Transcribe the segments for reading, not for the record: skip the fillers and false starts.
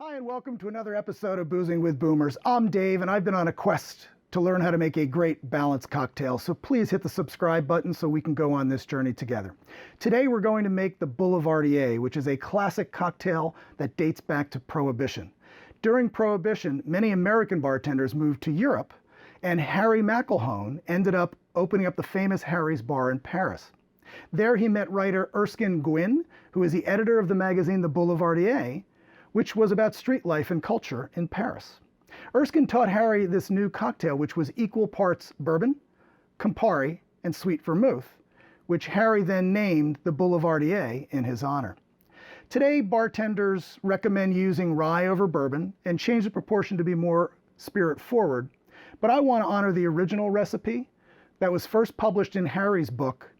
Hi, and welcome to another episode of Boozing with Boomers. I'm Dave, and I've been on a quest to learn how to make a great balanced cocktail. So please hit the subscribe button so we can go on this journey together. Today we're going to make the Boulevardier, which is a classic cocktail that dates back to Prohibition. During Prohibition, many American bartenders moved to Europe, and Harry McElhone ended up opening up the famous Harry's Bar in Paris. There he met writer Erskine Gwynne, who is the editor of the magazine The Boulevardier, which was about street life and culture in Paris. Erskine taught Harry this new cocktail, which was equal parts bourbon, Compari, and Sweet Vermouth, which Harry then named the Boulevardier in his honor. Today, bartenders recommend using rye over bourbon and change the proportion to be more spirit forward, but I want to honor the original recipe that was first published in Harry's book,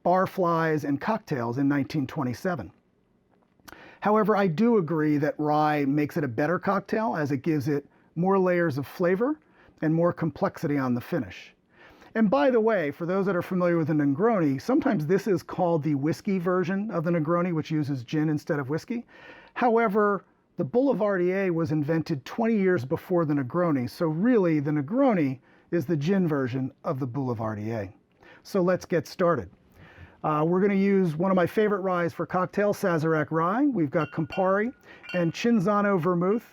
Barflies and Cocktails, in 1927. However, I do agree that rye makes it a better cocktail as it gives it more layers of flavor and more complexity on the finish. And by the way, for those that are familiar with the Negroni, sometimes this is called the whiskey version of the Negroni, which uses gin instead of whiskey. However, the Boulevardier was invented 20 years before the Negroni, so really the Negroni is the gin version of the Boulevardier. So let's get started. We're going to use one of my favorite ryes for cocktails, Sazerac rye. We've got Campari and Cinzano vermouth,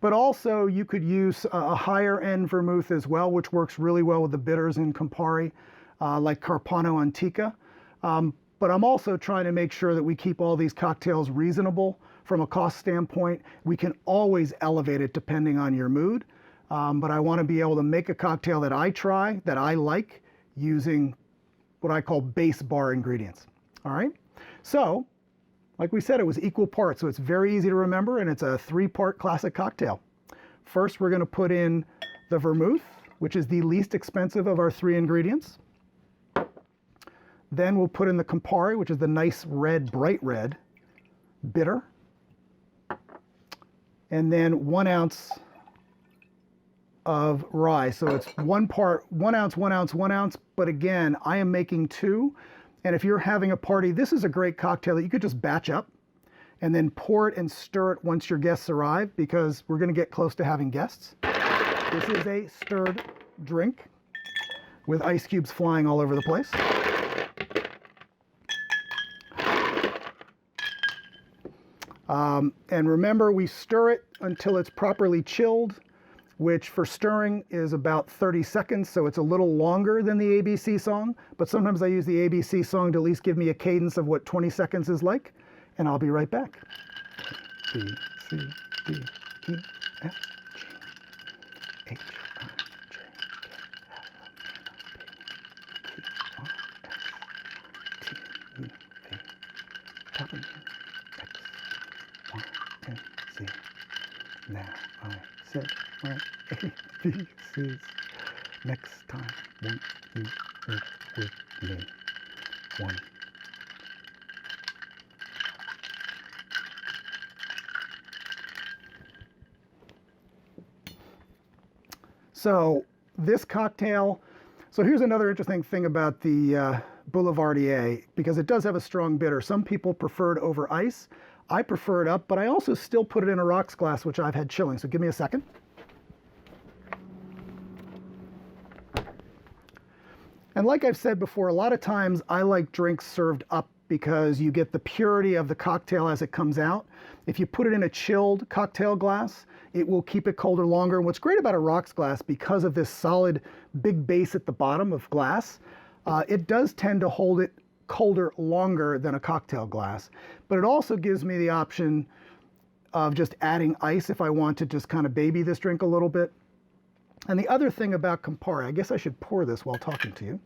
but also you could use a higher end vermouth as well, which works really well with the bitters in Compari, like Carpano Antica. But I'm also trying to make sure that we keep all these cocktails reasonable from a cost standpoint. We can always elevate it depending on your mood, but I want to be able to make a cocktail that I try, that I like, using what I call base bar ingredients. All right, so like we said, it was equal parts, so it's very easy to remember, and it's a 3-part classic cocktail. First, we're going to put in the vermouth, which is the least expensive of our 3 ingredients. Then we'll put in the Campari, which is the nice red, bright red, bitter. And then 1 ounce of rye. So it's 1 ounce, 1 ounce, 1 ounce. But again, I am making 2. And if you're having a party, this is a great cocktail that you could just batch up and then pour it and stir it once your guests arrive, because we're going to get close to having guests. This is a stirred drink with ice cubes flying all over the place. And remember, we stir it until it's properly chilled, which for stirring is about 30 seconds, so it's a little longer than the ABC song, but sometimes I use the ABC song to at least give me a cadence of what 20 seconds is like, and I'll be right back. B, C, D, E, F, G, H, I, J, K, L, M, N, O, P, Q, R, S, T, U, V, W, X, Y, and Z. Now I said my ABCs. Next time, won't you work with me? 1. So this cocktail, so here's another interesting thing about the Boulevardier, because it does have a strong bitter. Some people prefer it over ice. I prefer it up, but I also still put it in a rocks glass, which I've had chilling. So give me a second. And like I've said before, a lot of times I like drinks served up because you get the purity of the cocktail as it comes out. If you put it in a chilled cocktail glass, it will keep it colder longer. And what's great about a rocks glass, because of this solid big base at the bottom of glass, it does tend to hold it colder longer than a cocktail glass. But it also gives me the option of just adding ice if I want to just kind of baby this drink a little bit. And the other thing about Compari, I guess I should pour this while talking to you.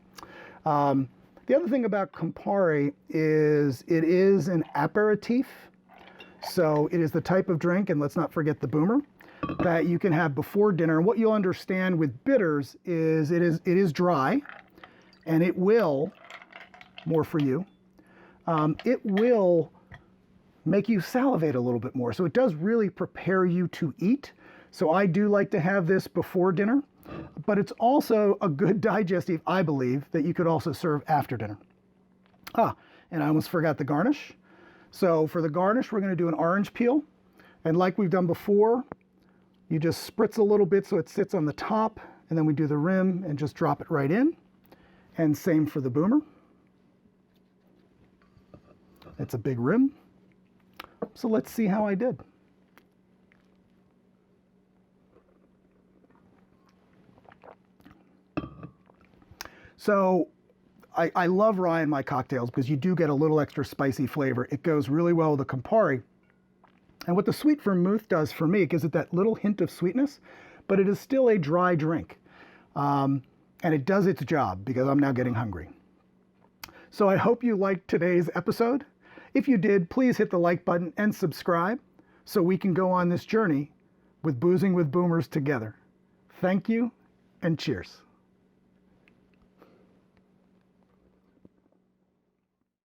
The other thing about Compari is it is an aperitif. So it is the type of drink, and let's not forget the boomer, that you can have before dinner. And what you'll understand with bitters is it is dry, and it will, more for you, it will make you salivate a little bit more. So it does really prepare you to eat. So I do like to have this before dinner, but it's also a good digestive, I believe, that you could also serve after dinner. And I almost forgot the garnish. So for the garnish, we're going to do an orange peel, And like we've done before, you just spritz a little bit so it sits on the top, and then we do the rim and just drop it right in. And same for the boomer. It's a big rim. So let's see how I did. So I love rye in my cocktails because you do get a little extra spicy flavor. It goes really well with the Campari. And what the Sweet Vermouth does for me, it gives it that little hint of sweetness, but it is still a dry drink. And it does its job because I'm now getting hungry. So I hope you liked today's episode. If you did, please hit the like button and subscribe so we can go on this journey with Boozing with Boomers together. Thank you and cheers.